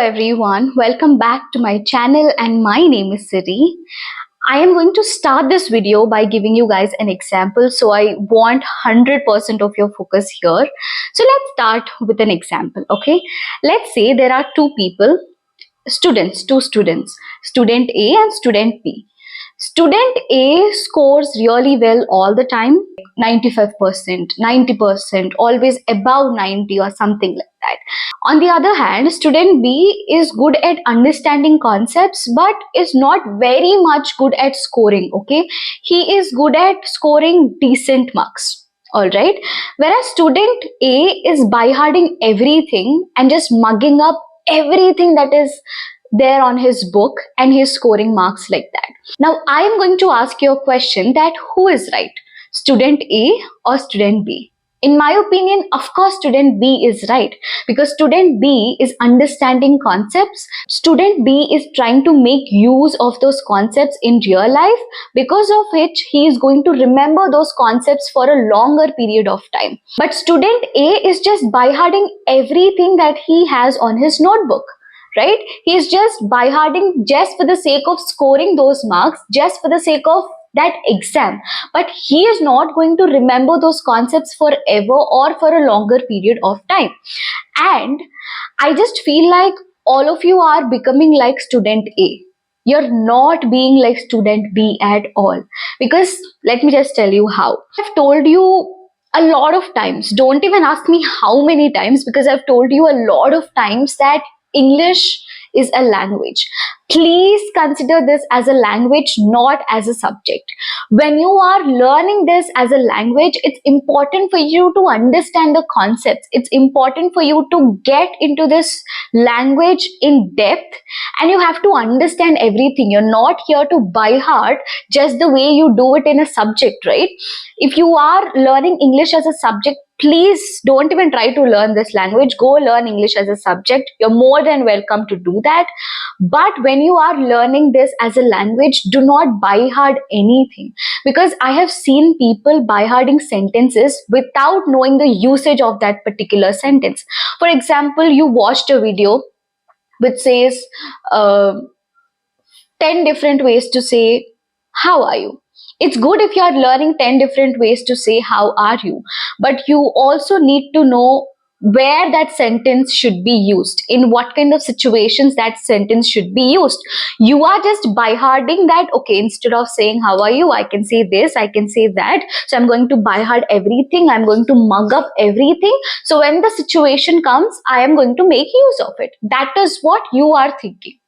everyone, welcome back to my channel and my name is Siri. I am going to start this video by giving you guys an example, so I want 100% of your focus here. So let's start with an example, okay? Let's say there are two people, two students, student A and student B. Student A scores really well all the time, 95%, 90%, always above 90 or something like that. On the other hand, student B is good at understanding concepts but is not very much good at scoring, okay? He is good at scoring decent marks. Alright, whereas student A is by-hearting everything and just mugging up everything that is there on his book and he's scoring marks like that. Now I am going to ask you a question that who is right? Student A or student B? In my opinion, of course, student B is right because student B is understanding concepts. Student B is trying to make use of those concepts in real life, because of which he is going to remember those concepts for a longer period of time. But student A is just by-hearting everything that he has on his notebook. Right? He is just by-hearting just for the sake of scoring those marks, just for the sake of that exam. But he is not going to remember those concepts forever or for a longer period of time. And I just feel like all of you are becoming like student A. You're not being like student B at all. Because let me just tell you how. I've told you a lot of times, don't even ask me how many times, because I've told you a lot of times that English is a language. Please consider this as a language, not as a subject. When you are learning this as a language, it's important for you to understand the concepts. It's important for you to get into this language in depth, and you have to understand everything. You're not here to by heart just the way you do it in a subject, right? If you are learning English as a subject, please don't even try to learn this language. Go learn English as a subject. You're more than welcome to do that. But when you are learning this as a language, do not by heart anything. Because I have seen people by hearting sentences without knowing the usage of that particular sentence. For example, you watched a video which says 10 different ways to say, how are you? It's good if you are learning 10 different ways to say, how are you? But you also need to know where that sentence should be used, in what kind of situations that sentence should be used. You are just by hearting that, okay, instead of saying, how are you? I can say this, I can say that. So I'm going to by heart everything. I'm going to mug up everything. So when the situation comes, I am going to make use of it. That is what you are thinking.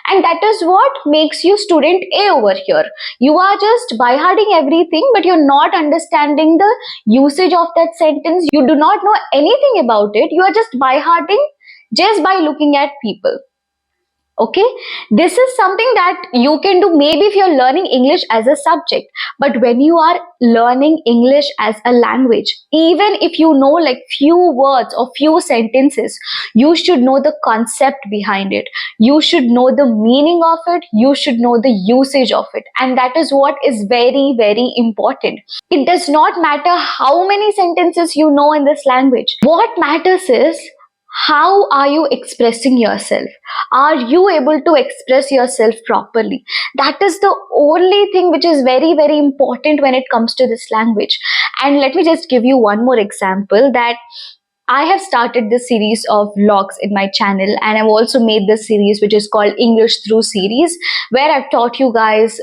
And that is what makes you student A over here. You are just by-hearting everything, but you're not understanding the usage of that sentence. You do not know anything about it. You are just by-hearting just by looking at people. Okay, this is something that you can do maybe if you're learning English as a subject, but when you are learning English as a language, even if you know like few words or few sentences, you should know the concept behind it. You should know the meaning of it. You should know the usage of it. And that is what is very, very important. It does not matter how many sentences you know in this language. What matters is, how are you expressing yourself? Are you able to express yourself properly? That is the only thing which is very, very important when it comes to this language. And let me just give you one more example, that I have started this series of vlogs in my channel, and I've also made this series which is called English Through Series, where I've taught you guys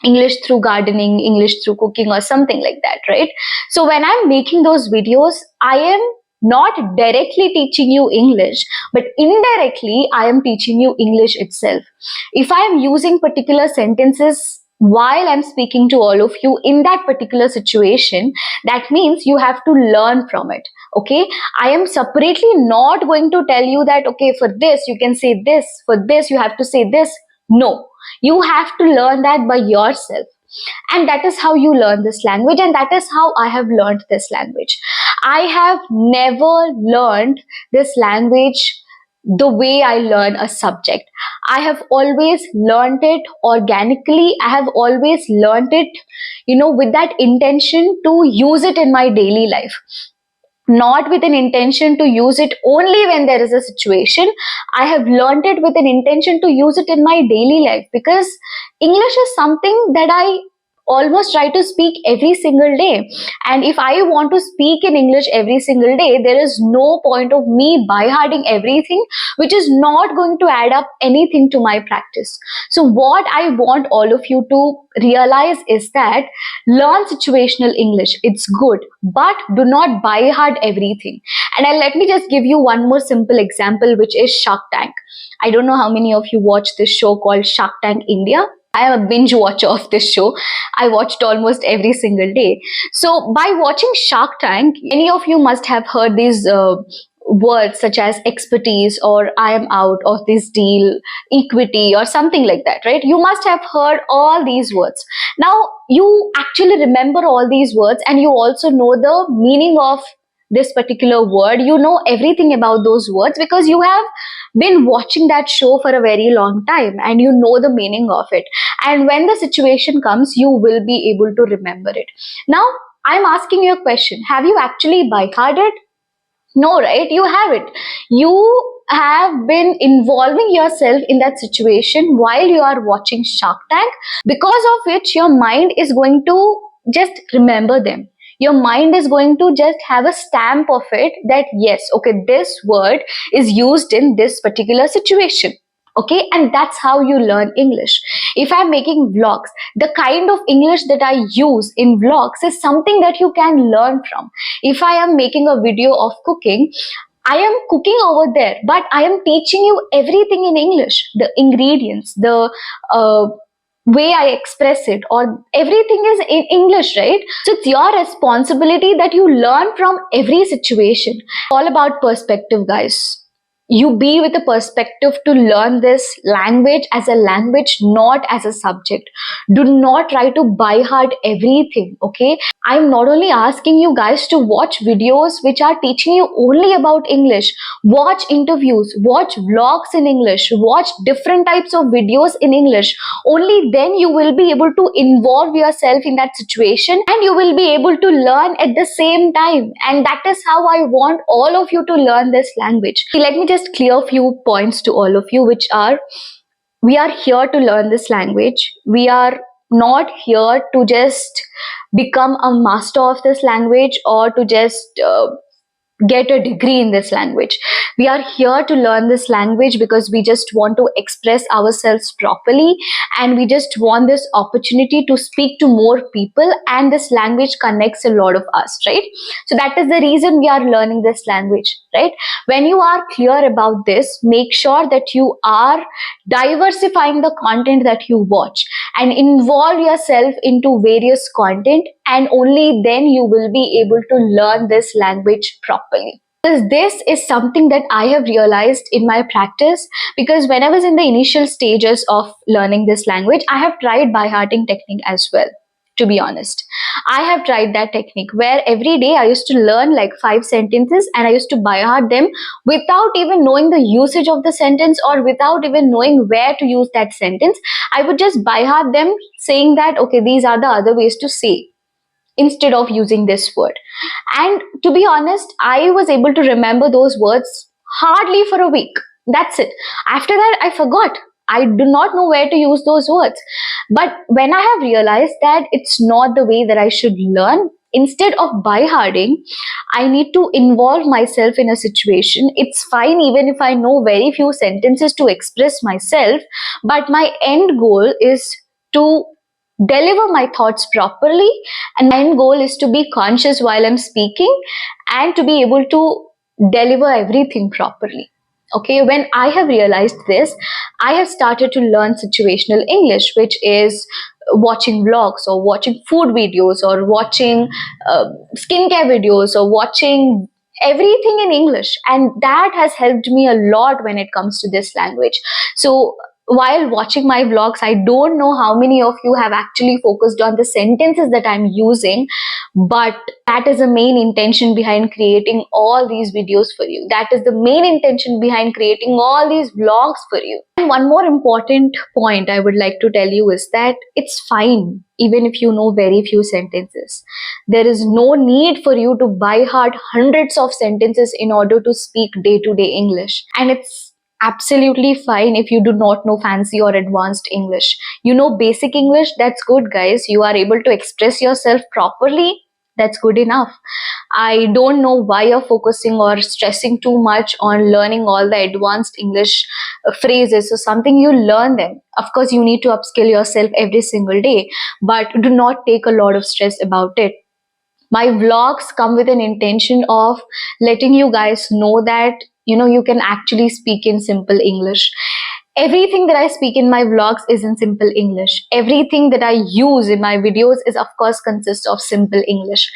English through gardening, English through cooking or something like that, right? So when I'm making those videos, I am not directly teaching you English, but indirectly I am teaching you English itself. If I am using particular sentences while I'm speaking to all of you in that particular situation, that means you have to learn from it. Okay, I am separately not going to tell you that, okay, for this you can say this, for this you have to say this. No, you have to learn that by yourself. And that is how you learn this language, and that is how I have learned this language. I have never learned this language the way I learn a subject. I have always learned it organically. I have always learned it, with that intention to use it in my daily life. not with an intention to use it only when there is a situation. I have learned it with an intention to use it in my daily life, because English is something that I almost try to speak every single day. And if I want to speak in English every single day, there is no point of me by hearting everything, which is not going to add up anything to my practice. So what I want all of you to realize is that learn situational English. It's good, but do not by heart everything. And let me just give you one more simple example, which is Shark Tank. I don't know how many of you watch this show called Shark Tank India. I am a binge watcher of this show. I watched almost every single day. So by watching Shark Tank, any of you must have heard these words such as expertise, or I am out of this deal, equity, or something like that, right? You must have heard all these words. Now you actually remember all these words, and you also know the meaning of this particular word. You know everything about those words because you have been watching that show for a very long time and you know the meaning of it. And when the situation comes, you will be able to remember it. Now I'm asking you a question: have you actually by hearted? No, right? You haven't. You have been involving yourself in that situation while you are watching Shark Tank, because of which your mind is going to just remember them. Your mind is going to just have a stamp of it that yes, okay, this word is used in this particular situation. Okay, and that's how you learn English. If I'm making vlogs, the kind of English that I use in vlogs is something that you can learn from. If I am making a video of cooking, I am cooking over there, but I am teaching you everything in English, the ingredients, the way I express it, or everything is in English, right? So it's your responsibility that you learn from every situation. All about perspective, guys. You be with a perspective to learn this language as a language, not as a subject. Do not try to by heart everything, okay? I'm not only asking you guys to watch videos which are teaching you only about English. Watch interviews, watch vlogs in English, watch different types of videos in English. Only then you will be able to involve yourself in that situation and you will be able to learn at the same time. And that is how I want all of you to learn this language. Let me just clear a few points to all of you, which are: we are here to learn this language. We are not here to just become a master of this language or to just get a degree in this language. We are here to learn this language because we just want to express ourselves properly, and we just want this opportunity to speak to more people, and this language connects a lot of us, right? So that is the reason we are learning this language, right? When you are clear about this, make sure that you are diversifying the content that you watch and involve yourself into various content, and only then you will be able to learn this language properly. Because this is something that I have realized in my practice, because when I was in the initial stages of learning this language, I have tried by hearting technique as well. To be honest, I have tried that technique where every day I used to learn like 5 sentences and I used to by heart them without even knowing the usage of the sentence or without even knowing where to use that sentence. I would just by heart them, saying that okay, these are the other ways to say instead of using this word. And to be honest, I was able to remember those words hardly for a week. That's it. After that, I forgot. I do not know where to use those words. But when I have realized that it's not the way that I should learn, instead of by hearting, I need to involve myself in a situation. It's fine even if I know very few sentences to express myself, but my end goal is to deliver my thoughts properly, and my end goal is to be conscious while I'm speaking and to be able to deliver everything properly. Okay, when I have realized this, I have started to learn situational English, which is watching vlogs or watching food videos or watching skincare videos or watching everything in English, and that has helped me a lot when it comes to this language. So while watching my vlogs, I don't know how many of you have actually focused on the sentences that I'm using, but that is the main intention behind creating all these videos for you. That is the main intention behind creating all these vlogs for you. One more important point I would like to tell you is that it's fine even if you know very few sentences. There is no need for you to by heart hundreds of sentences in order to speak day to day English. And it's absolutely fine if you do not know fancy or advanced English. You know basic English, that's good, guys. You are able to express yourself properly, that's good enough. I don't know why you're focusing or stressing too much on learning all the advanced English phrases. So something, you learn them. Of course, you need to upskill yourself every single day, but do not take a lot of stress about it. My vlogs come with an intention of letting you guys know that you can actually speak in simple English. Everything that I speak in my vlogs is in simple English. Everything that I use in my videos is, of course, consists of simple English.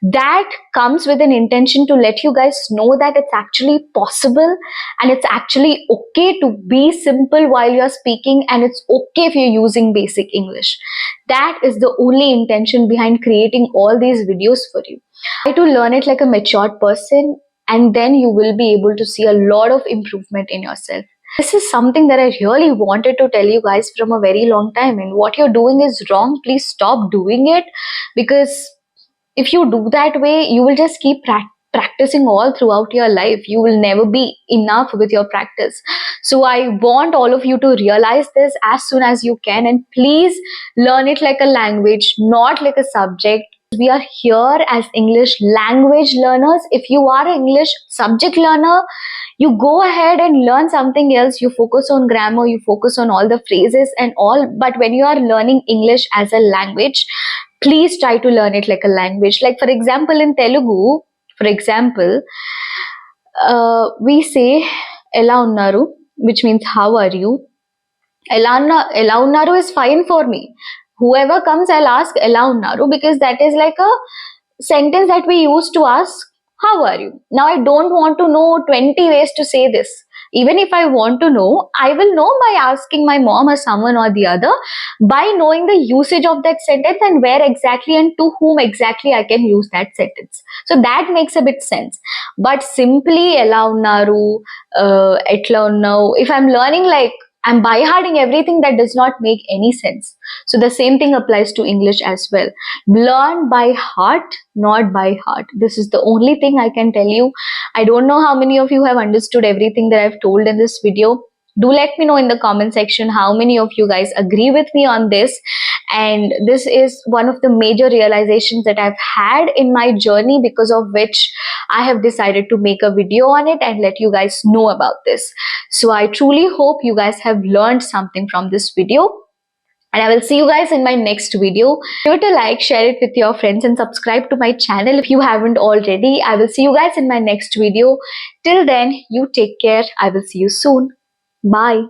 That comes with an intention to let you guys know that it's actually possible and it's actually okay to be simple while you're speaking, and it's okay if you're using basic English. That is the only intention behind creating all these videos for you. Try to learn it like a matured person, and then you will be able to see a lot of improvement in yourself. This is something that I really wanted to tell you guys from a very long time. And what you're doing is wrong. Please stop doing it, because if you do that way, you will just keep practicing all throughout your life. You will never be enough with your practice. So I want all of you to realize this as soon as you can, and please learn it like a language, not like a subject. We are here as English language learners. If you are an English subject learner, you go ahead and learn something else. You focus on grammar, you focus on all the phrases and all. But when you are learning English as a language, please try to learn it like a language. Like, for example, in Telugu, for example, we say Ela unnaru, which means how are you. Ela unnaru is fine for me. Whoever comes, I'll ask Ela unnaru, because that is like a sentence that we use to ask how are you. Now I don't want to know 20 ways to say this. Even if I want to know, I will know by asking my mom or someone or the other, by knowing the usage of that sentence and where exactly and to whom exactly I can use that sentence. So that makes a bit sense. But simply ela unnaru, etla unnavu, if I'm learning, like, I'm by hearting everything, that does not make any sense. So the same thing applies to English as well. Learn by heart, not by heart. This is the only thing I can tell you. I don't know how many of you have understood everything that I've told in this video. Do let me know in the comment section how many of you guys agree with me on this. And this is one of the major realizations that I've had in my journey, because of which I have decided to make a video on it and let you guys know about this. So I truly hope you guys have learned something from this video. And I will see you guys in my next video. Give it a like, share it with your friends, and subscribe to my channel if you haven't already. I will see you guys in my next video. Till then, you take care. I will see you soon. Bye.